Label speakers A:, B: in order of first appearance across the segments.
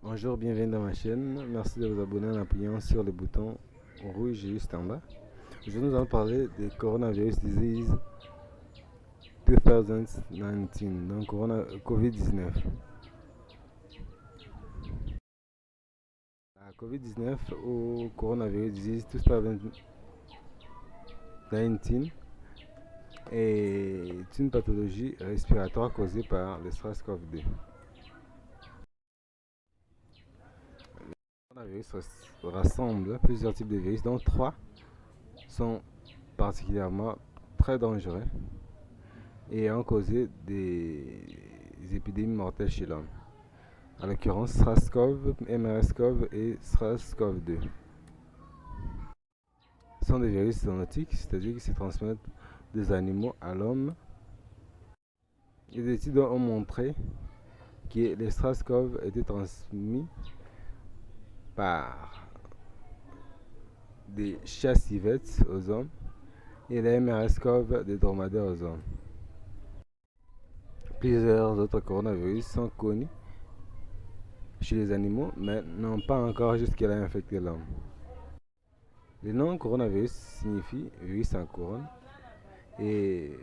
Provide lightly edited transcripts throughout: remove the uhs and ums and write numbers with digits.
A: Bonjour, bienvenue dans ma chaîne. Merci de vous abonner en appuyant sur le bouton rouge juste en bas. Aujourd'hui, nous allons parler de Coronavirus Disease 2019, donc COVID-19. La COVID-19 ou Coronavirus Disease 2019 est une pathologie respiratoire causée par le SARS-CoV-2. Le coronavirus rassemble plusieurs types de virus, dont trois sont particulièrement très dangereux et ont causé des épidémies mortelles chez l'homme. En l'occurrence, SARS-CoV, MRS-CoV et SARS-CoV-2. Ce sont des virus zoonotiques, c'est-à-dire qui se transmettent des animaux à l'homme. Et des études ont montré que les SARS-CoV étaient transmis par des chats civettes aux hommes et les MRS-CoV des dromadaires aux hommes. Plusieurs autres coronavirus sont connus chez les animaux, mais n'ont pas encore jusqu'à infecté l'homme. Le nom coronavirus signifie virus en couronne et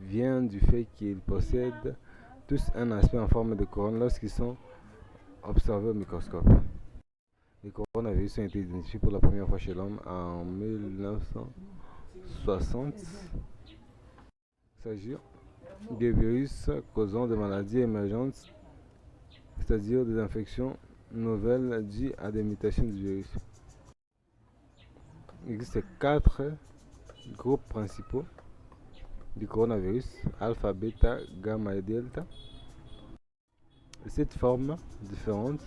A: vient du fait qu'ils possèdent tous un aspect en forme de couronne lorsqu'ils sont observés au microscope. Les coronavirus ont été identifiés pour la première fois chez l'homme en 1960. Il s'agit de virus causant des maladies émergentes, c'est-à-dire des infections nouvelles dues à des mutations du virus. Il existe 4 groupes principaux du coronavirus: alpha, bêta, gamma et delta. 7 formes différentes,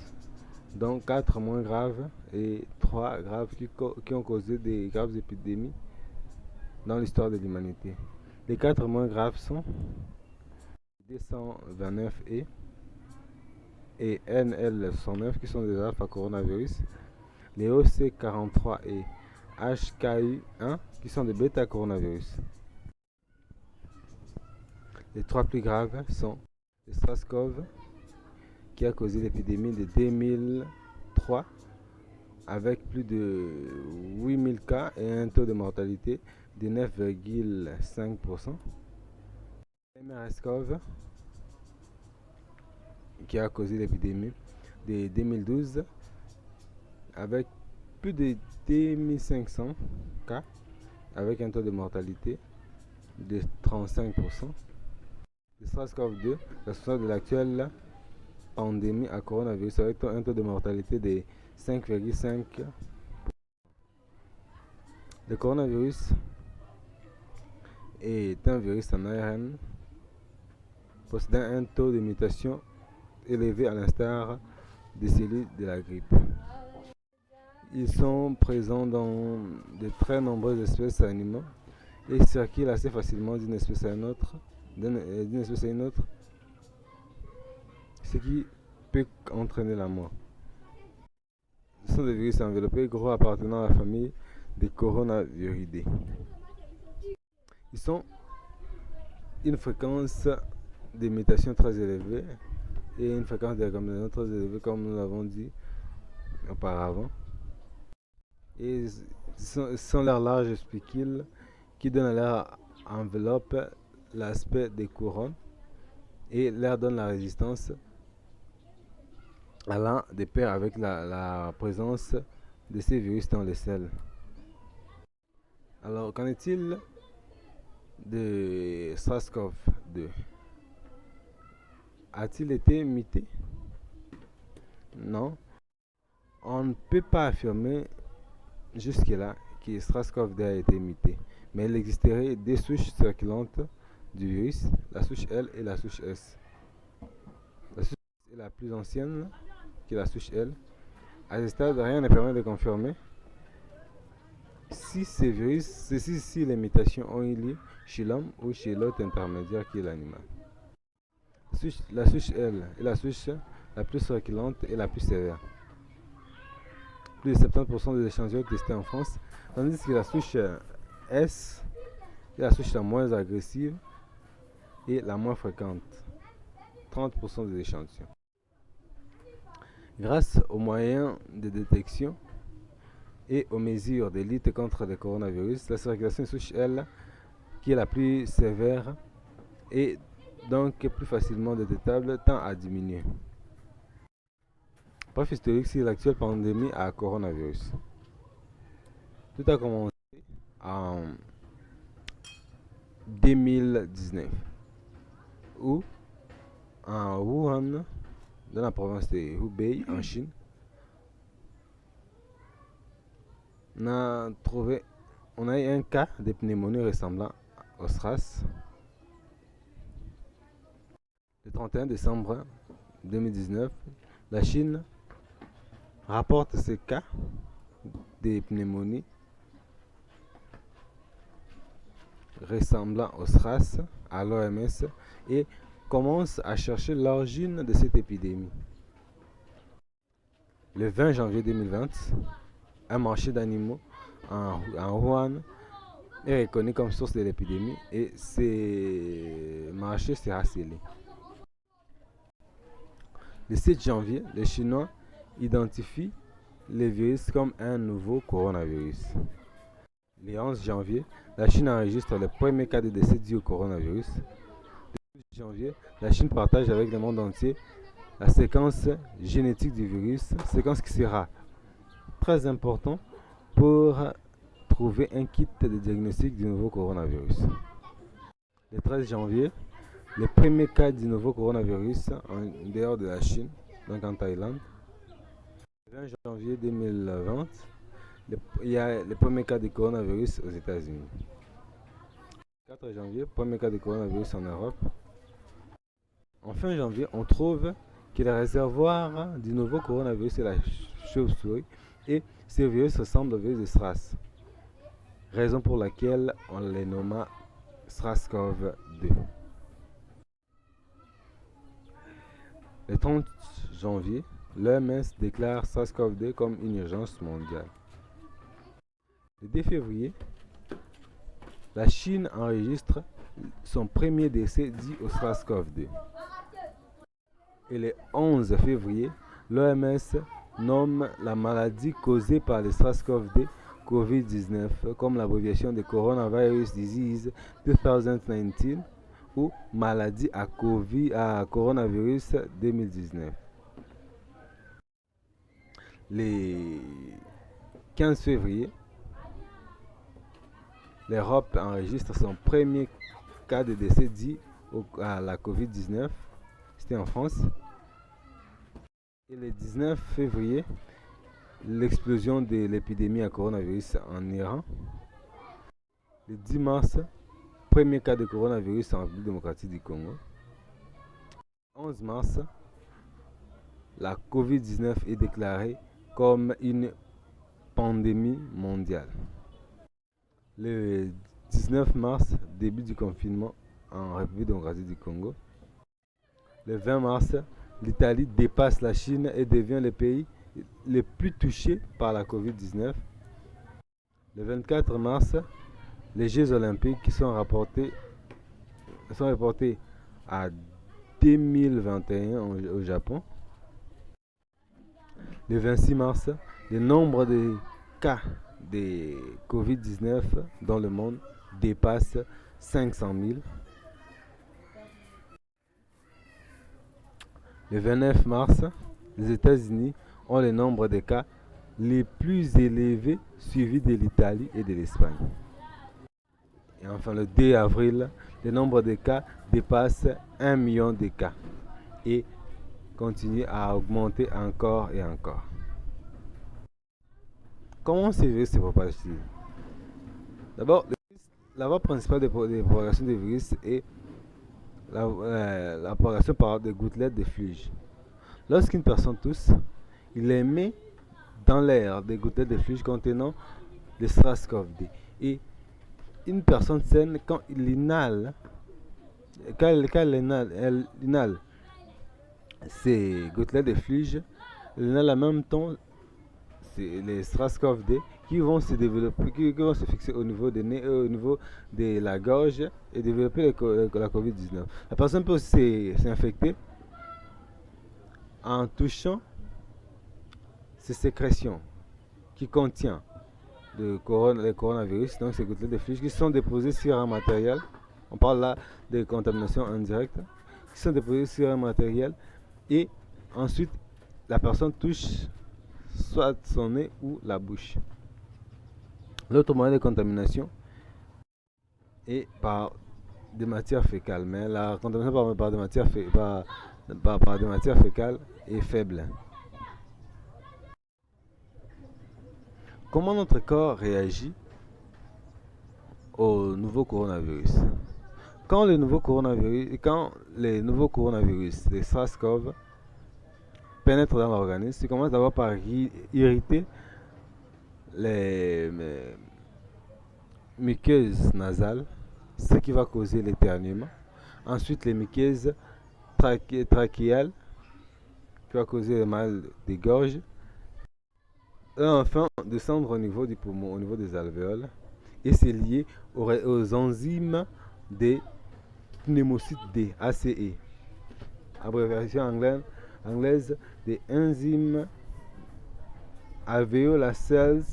A: dont 4 moins graves et 3 graves qui ont causé des graves épidémies dans l'histoire de l'humanité. Les 4 moins graves sont D129E et NL109 qui sont des alpha coronavirus, les OC43 et HKU1 qui sont des bêta coronavirus. Les 3 plus graves sont le SARS-CoV qui a causé l'épidémie de 2003 avec plus de 8000 cas et un taux de mortalité de 9,5%. MRS-CoV qui a causé l'épidémie de 2012 avec plus de 2500 cas avec un taux de mortalité de 35%. Le SARS-CoV-2, responsable de l'actuelle pandémie à coronavirus avec un taux de mortalité de 5,5%. Le coronavirus est un virus en ARN possédant un taux de mutation élevé à l'instar des cellules de la grippe. Ils sont présents dans de très nombreuses espèces d'animaux et circulent assez facilement d'une espèce à une autre, ce qui peut entraîner la mort. Ce sont des virus enveloppés gros appartenant à la famille des coronaviridae. Ils ont une fréquence de mutation très élevée et une fréquence de recombinaison très élevée, comme nous l'avons dit auparavant. Et ce sont leurs larges spicules qui donnent à leur enveloppe l'aspect des couronnes et leur donnent la résistance allant de pair avec la présence de ces virus dans les selles. Alors, qu'en est-il de SARS-CoV-2? A-t-il été muté? Non. On ne peut pas affirmer jusque-là que SARS-CoV-2 a été muté, mais il existerait deux souches circulantes du virus, la souche L et la souche S. La souche S est la plus ancienne que la souche L. À ce stade, rien ne permet de confirmer si ces virus, si les mutations ont eu lieu chez l'homme ou chez l'autre intermédiaire qui est l'animal. La souche L est la souche la plus circulante et la plus sévère. Plus de 70% des échantillons testés en France, tandis que la souche S est la souche la moins agressive et la moins fréquente. 30% des échantillons. Grâce aux moyens de détection et aux mesures de lutte contre le coronavirus, la circulation souche, elle, qui est la plus sévère et donc plus facilement détectable, tend à diminuer. Bref historique sur l'actuelle pandémie à coronavirus. Tout a commencé en 2019, où en Wuhan, dans la province de Hubei, en Chine, on a eu un cas de pneumonie ressemblant au SRAS. Le 31 décembre 2019, la Chine rapporte ce cas de pneumonie ressemblant au SRAS à l'OMS et commence à chercher l'origine de cette épidémie. Le 20 janvier 2020, un marché d'animaux en Wuhan est reconnu comme source de l'épidémie et ce marché sera scellé. Le 7 janvier, les Chinois identifient le virus comme un nouveau coronavirus. Le 11 janvier, la Chine enregistre le premier cas de décès dû au coronavirus. Le 12 janvier, la Chine partage avec le monde entier la séquence génétique du virus, séquence qui sera très importante pour trouver un kit de diagnostic du nouveau coronavirus. Le 13 janvier, le premier cas du nouveau coronavirus en dehors de la Chine, donc en Thaïlande. Le 20 janvier 2020, il y a le premier cas de coronavirus aux États-Unis. Le 4 janvier, premier cas de coronavirus en Europe. En fin janvier, on trouve que le réservoir du nouveau coronavirus est la chauve-souris et ce virus ressemble au virus de SRAS, raison pour laquelle on les nomma SRAS-CoV-2. Le 30 janvier, l'OMS déclare SARS-CoV-2 comme une urgence mondiale. Le 2 février, la Chine enregistre son premier décès dû au SARS-CoV-2. Et le 11 février, l'OMS nomme la maladie causée par le SARS-CoV-2 COVID-19 comme l'abréviation de Coronavirus Disease 2019 ou maladie à coronavirus 2019. Le 15 février, l'Europe enregistre son premier cas de décès dû à la COVID-19. C'était en France. Et le 19 février, l'explosion de l'épidémie à coronavirus en Iran. Le 10 mars, premier cas de coronavirus en République démocratique du Congo. Le 11 mars, la COVID-19 est déclarée comme une pandémie mondiale. Le 19 mars, début du confinement en République démocratique du Congo. Le 20 mars, l'Italie dépasse la Chine et devient le pays le plus touché par la COVID-19. Le 24 mars, les Jeux olympiques qui sont reportés à 2021 au Japon. Le 26 mars, le nombre de cas de COVID-19 dans le monde dépasse 500 000. Le 29 mars, les États-Unis ont le nombre de cas les plus élevés, suivis de l'Italie et de l'Espagne. Et enfin, le 2 avril, le nombre de cas dépasse 1 million de cas et continue à augmenter encore et encore. Comment ce virus se propage-t-il? D'abord, la voie principale de propagation des virus est la propagation par des gouttelettes de fluide. Lorsqu'une personne tousse, il émet dans l'air des gouttelettes de fluide contenant le SARS-CoV-2. Et une personne saine, quand elle inhale ces gouttelettes de fluide, elle inhale en même temps les SARS-CoV-2 qui vont se développer, qui vont se fixer au niveau des nez, au niveau de la gorge et développer la COVID-19. La personne peut aussi s'infecter en touchant ces sécrétions qui contiennent le coronavirus, donc ces gouttelettes de fluide qui sont déposées sur un matériel, on parle là de contamination indirecte, qui sont déposées sur un matériel et ensuite la personne touche soit son nez ou la bouche. L'autre moyen de contamination est par des matières fécales, mais la contamination par des matières fécales est faible. Comment notre corps réagit au nouveau coronavirus? Quand les nouveaux coronavirus, les SARS-CoV, pénètrent dans l'organisme, ils commencent d'abord par irriter les muqueuses nasales, ce qui va causer l'éternuement. Ensuite, les muqueuses trachéales, qui va causer le mal de gorge. Et enfin, descendre au niveau du poumon, au niveau des alvéoles. Et c'est lié aux enzymes des pneumocytes D, ACE. Abréviation anglaise des enzymes alveolar cells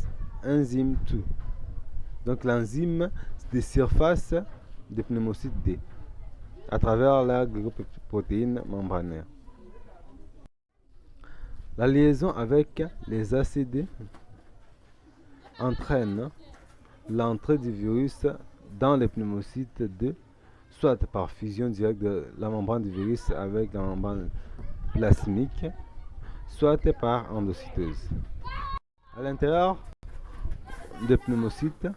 A: enzyme 2. Donc l'enzyme de surface des pneumocytes D à travers la glycoprotéine membranaire. La liaison avec les ACD entraîne l'entrée du virus dans les pneumocytes D, soit par fusion directe de la membrane du virus avec la membrane plasmique, soit par endocytose. À l'intérieur des pneumocytes,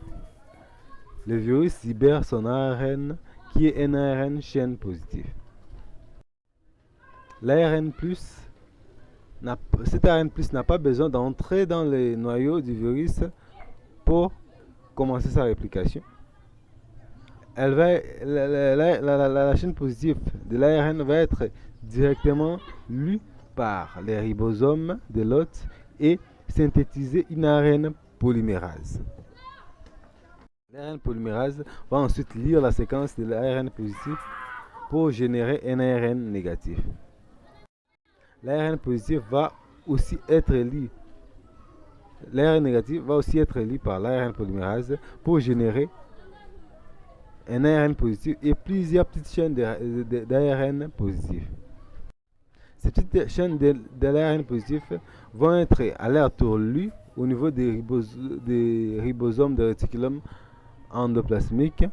A: le virus libère son ARN qui est un ARN chaîne positif. Cet ARN+ n'a pas besoin d'entrer dans les noyaux du virus pour commencer sa réplication. La chaîne positive de l'ARN va être directement lue par les ribosomes de l'hôte et synthétiser une ARN polymérase. L'ARN polymérase va ensuite lire la séquence de l'ARN positif pour générer un ARN négatif. L'ARN positif va aussi être lu. L'ARN négatif va aussi être lu par l'ARN polymérase pour générer un ARN positif et plusieurs petites chaînes d'ARN positif. Ces petites chaînes d'ARN positif vont être à leur tour lues au niveau des ribosomes de réticulum endoplasmique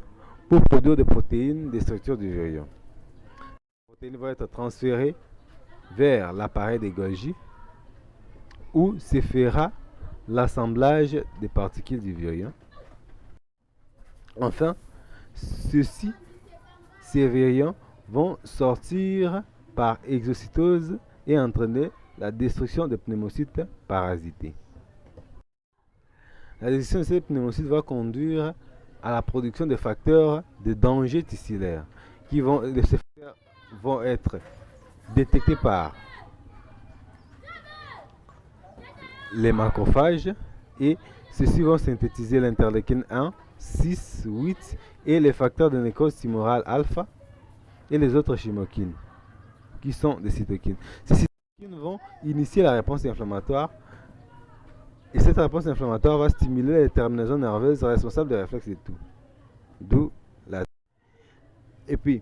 A: pour produire des protéines des structures du virion. Les protéines vont être transférées vers l'appareil de Golgi où se fera l'assemblage des particules du virion. Enfin, ces virions vont sortir par exocytose et entraîner la destruction des pneumocytes parasités. La destruction de ces pneumocytes va conduire à la production de facteurs de danger tissulaire ces facteurs vont être détectés par les macrophages et ceux-ci vont synthétiser l'interleukine 1, 6, 8 et les facteurs de nécrose tumorale alpha et les autres chymokines qui sont des cytokines. Ces cytokines vont initier la réponse inflammatoire et cette réponse inflammatoire va stimuler les terminaisons nerveuses responsables des réflexes et tout. D'où la... Et puis,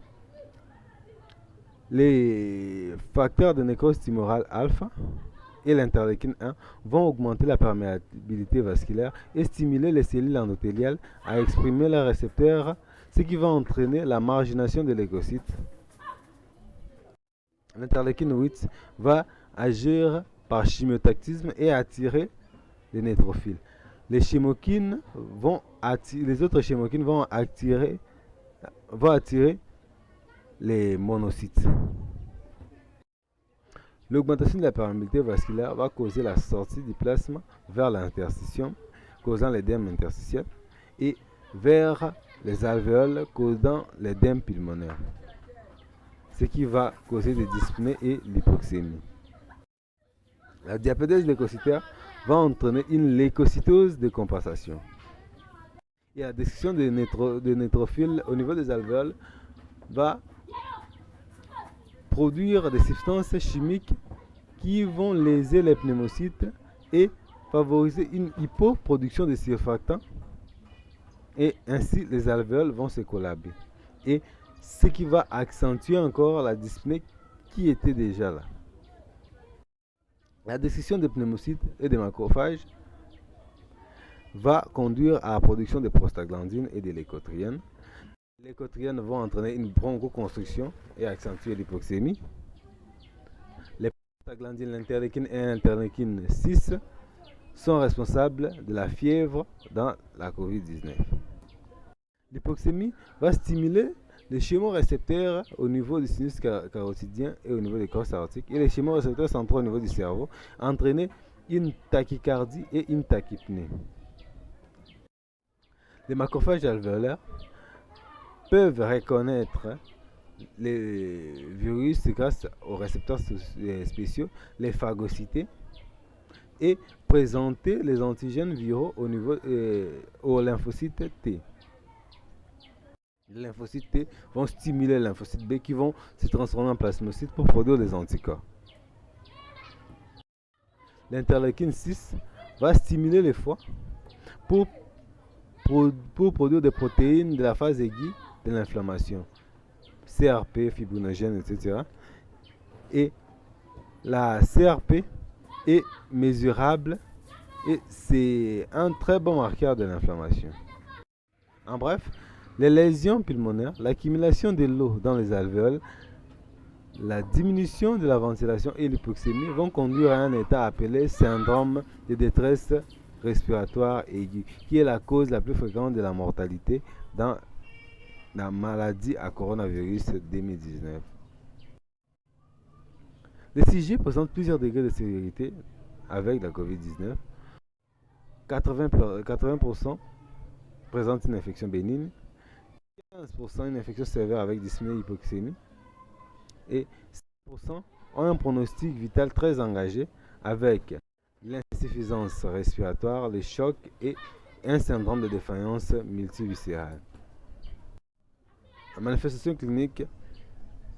A: les facteurs de nécrose tumorale alpha et l'interleukine 1 vont augmenter la perméabilité vasculaire et stimuler les cellules endothéliales à exprimer leurs récepteurs, ce qui va entraîner la margination de leucocytes. L'interleukine 8 va agir par chimiotactisme et attirer les neutrophiles. Les autres chymokines vont attirer les monocytes. L'augmentation de la perméabilité vasculaire va causer la sortie du plasma vers l'interstitium, causant l'édème interstitiel, et vers les alvéoles, causant l'édème pulmonaire, ce qui va causer des dyspnées et l'hypoxémie. La diapédèse leucocytaire va entraîner une leucocytose de compensation. Et la destruction des neutrophiles au niveau des alvéoles va produire des substances chimiques qui vont léser les pneumocytes et favoriser une hypoproduction de surfactants, et ainsi les alvéoles vont se collaber. Et ce qui va accentuer encore la dyspnée qui était déjà là. La destruction des pneumocytes et des macrophages va conduire à la production de prostaglandines et de leucotriènes. Les leucotriènes vont entraîner une bronchoconstriction et accentuer l'hypoxémie. Les prostaglandines, l'interleukine et l'interleukine 6 sont responsables de la fièvre dans la COVID-19. L'hypoxémie va stimuler les chémorécepteurs au niveau du sinus carotidien et au niveau des corps aortiques, et les chémorécepteurs centraux au niveau du cerveau, entraîner une tachycardie et une tachypnée. Les macrophages alvéolaires peuvent reconnaître les virus grâce aux récepteurs spéciaux, les phagocytés, et présenter les antigènes viraux au niveau aux lymphocytes T. Les lymphocytes T vont stimuler les lymphocytes B qui vont se transformer en plasmocytes pour produire des anticorps. L'interleukine 6 va stimuler les foies pour produire des protéines de la phase aiguë de l'inflammation, CRP, fibrinogène, etc. Et la CRP est mesurable et c'est un très bon marqueur de l'inflammation. En bref, les lésions pulmonaires, l'accumulation de l'eau dans les alvéoles, la diminution de la ventilation et l'hypoxémie vont conduire à un état appelé syndrome de détresse respiratoire aiguë, qui est la cause la plus fréquente de la mortalité dans la maladie à coronavirus 2019. Les CIG présentent plusieurs degrés de sévérité avec la COVID-19. 80% présentent une infection bénigne, 15% une infection sévère avec dyspnée et hypoxémie, et 6% ont un pronostic vital très engagé avec l'insuffisance respiratoire, les chocs et un syndrome de défaillance multiviscérale. La manifestation clinique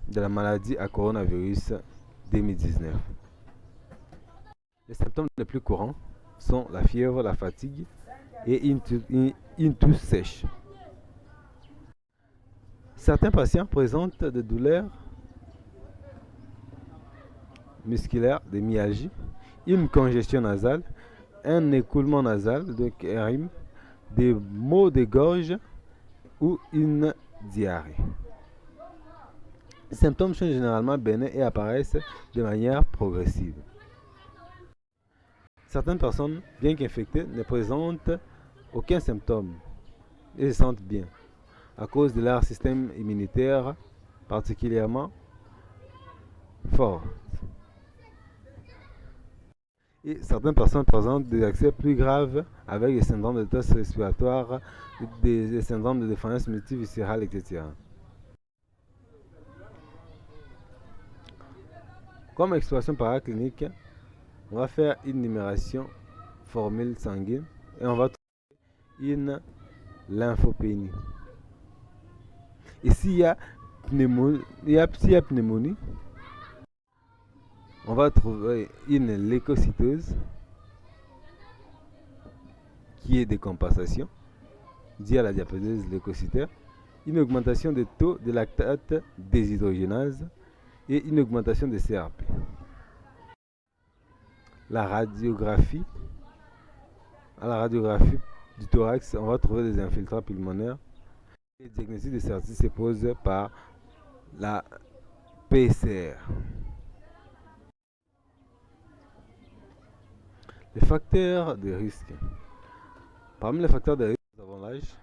A: de la maladie à coronavirus 2019. Les symptômes les plus courants sont la fièvre, la fatigue et une toux sèche. Certains patients présentent des douleurs musculaires, des myalgies, une congestion nasale, un écoulement nasal, donc érythème, des maux de gorge ou une diarrhée. Les symptômes sont généralement bénins et apparaissent de manière progressive. Certaines personnes, bien qu'infectées, ne présentent aucun symptôme et se sentent bien à cause de leur système immunitaire particulièrement fort. Et certaines personnes présentent des accès plus graves avec des syndromes de détresse respiratoire, des syndromes de défaillance multiviscérale, etc. Comme exploration paraclinique, on va faire une numération formule sanguine et on va trouver une lymphopénie. Et s'il y a pneumonie, on va trouver une leucocytose qui est décompensation due à la diapédose leucocytaire, une augmentation des taux de lactate déshydrogénase et une augmentation des CRP. À la radiographie du thorax, on va trouver des infiltrats pulmonaires. Le diagnostic de certitude se pose par la PCR. Les facteurs de risque. Parmi les facteurs de risque, nous avons l'âge.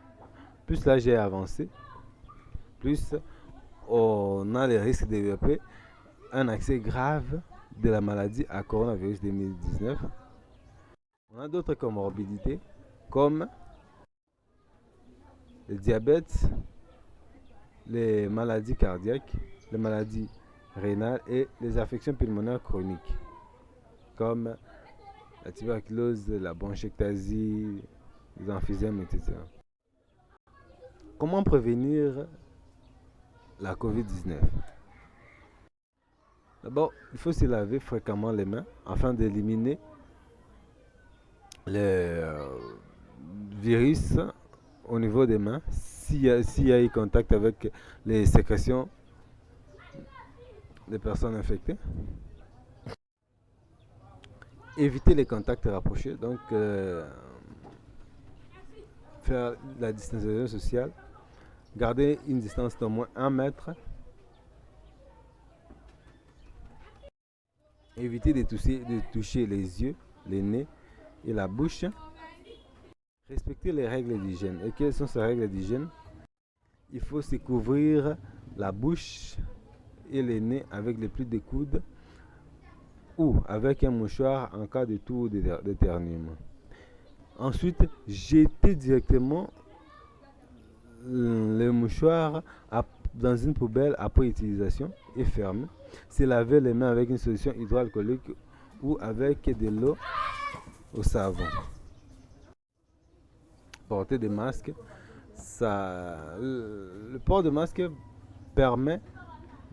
A: Plus l'âge est avancé, plus on a le risque de développer un accès grave de la maladie à coronavirus 2019. On a d'autres comorbidités comme le diabète, les maladies cardiaques, les maladies rénales et les affections pulmonaires chroniques comme la tuberculose, la bronchiectasie, les emphysèmes, etc. Comment prévenir la COVID-19? D'abord, il faut se laver fréquemment les mains afin d'éliminer les virus au niveau des mains s'il y a eu contact avec les sécrétions des personnes infectées. Éviter les contacts rapprochés, donc faire la distanciation sociale, garder une distance d'au moins 1 mètre, éviter de toucher les yeux, les nez et la bouche, respecter les règles d'hygiène. Et quelles sont ces règles d'hygiène? Il faut se couvrir la bouche et les nez avec les plis de coude ou avec un mouchoir en cas de toux ou d'éternuement. Ensuite, jeter directement le mouchoir dans une poubelle après utilisation et fermer. Se laver les mains avec une solution hydroalcoolique ou avec de l'eau au savon. Porter des masques. Le port de masque permet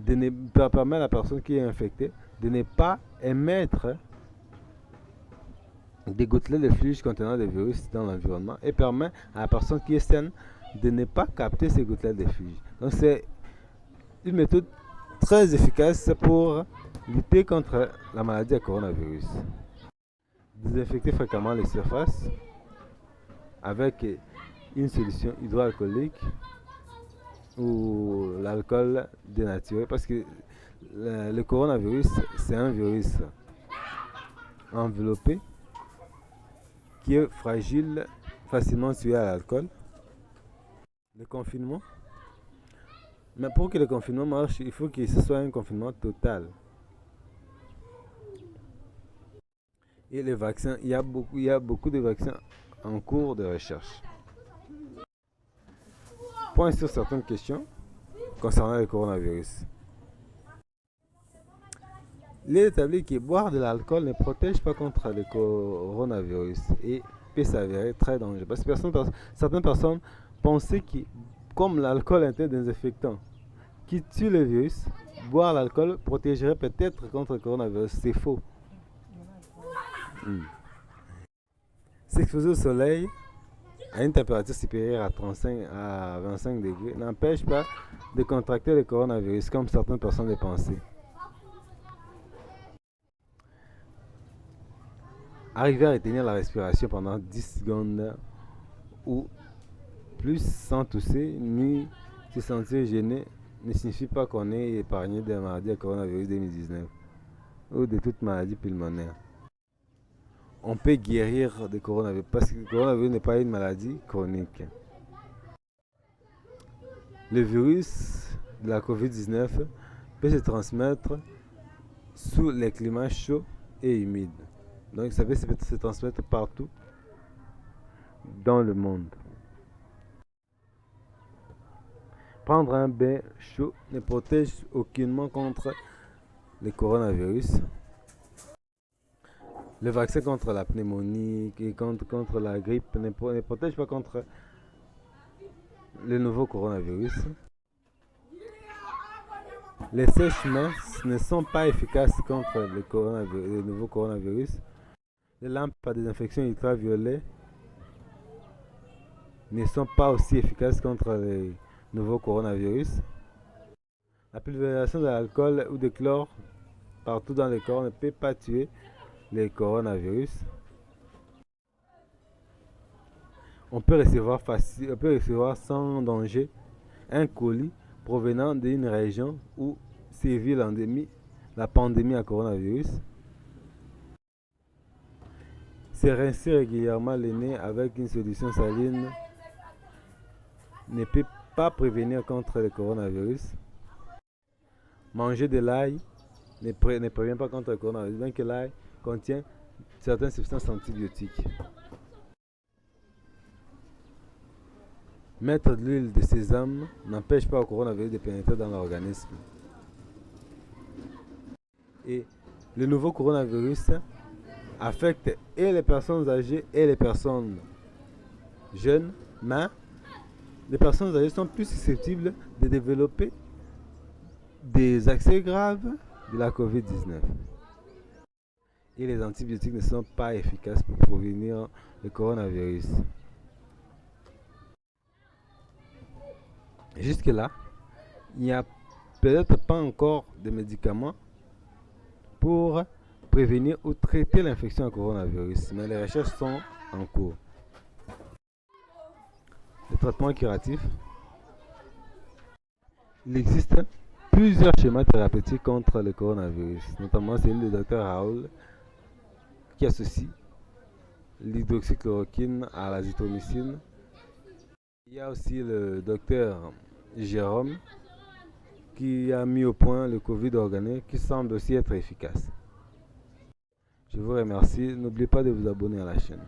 A: à la personne qui est infectée de ne pas émettre des gouttelettes de fluide contenant des virus dans l'environnement et permet à la personne qui est saine de ne pas capter ces gouttelettes de fluide. Donc c'est une méthode très efficace pour lutter contre la maladie à coronavirus. Désinfecter fréquemment les surfaces avec une solution hydroalcoolique ou l'alcool dénaturé, parce que le coronavirus, c'est un virus enveloppé qui est fragile, facilement tué à l'alcool. Le confinement. Mais pour que le confinement marche, il faut que ce soit un confinement total. Et les vaccins, il y a beaucoup de vaccins en cours de recherche. Point sur certaines questions concernant le coronavirus. Il est établi que boire de l'alcool ne protège pas contre le coronavirus et peut s'avérer très dangereux. Parce que certaines personnes pensaient que, comme l'alcool est un désinfectant qui tue le virus, boire l'alcool protégerait peut-être contre le coronavirus. C'est faux. S'exposer au soleil à une température supérieure à 35 à 25 degrés n'empêche pas de contracter le coronavirus comme certaines personnes le pensaient. Arriver à retenir la respiration pendant 10 secondes ou plus sans tousser ni se sentir gêné ne signifie pas qu'on est épargné de la maladie à coronavirus 2019 ou de toute maladie pulmonaire. On peut guérir du coronavirus parce que le coronavirus n'est pas une maladie chronique. Le virus de la COVID-19 peut se transmettre sous les climats chauds et humides. Donc ça peut se transmettre partout dans le monde. Prendre un bain chaud ne protège aucunement contre le coronavirus. Le vaccin contre la pneumonie et contre la grippe ne protège pas contre le nouveau coronavirus. Les sèches-mains ne sont pas efficaces contre le nouveau coronavirus. Les lampes à désinfection ultraviolet ne sont pas aussi efficaces contre le nouveau coronavirus. La pulvérisation de l'alcool ou de chlore partout dans le corps ne peut pas tuer le coronavirus. On peut recevoir sans danger un colis provenant d'une région où sévit la pandémie à coronavirus. Se rincer régulièrement le nez avec une solution saline ne peut pas prévenir contre le coronavirus. Manger de l'ail ne prévient pas contre le coronavirus, bien que l'ail contient certaines substances antibiotiques. Mettre de l'huile de sésame n'empêche pas le coronavirus de pénétrer dans l'organisme. Et le nouveau coronavirus affecte et les personnes âgées et les personnes jeunes, mais les personnes âgées sont plus susceptibles de développer des accès graves de la COVID-19. et les antibiotiques ne sont pas efficaces pour prévenir le coronavirus. Jusque-là, il n'y a peut-être pas encore de médicaments pour prévenir ou traiter l'infection au coronavirus, mais les recherches sont en cours. Le traitement curatif. Il existe plusieurs schémas thérapeutiques contre le coronavirus, notamment celui du Dr Raoul qui associe l'hydroxychloroquine à l'azithromycine. Il y a aussi le Dr Jérôme qui a mis au point le Covid organique qui semble aussi être efficace. Je vous remercie. N'oubliez pas de vous abonner à la chaîne.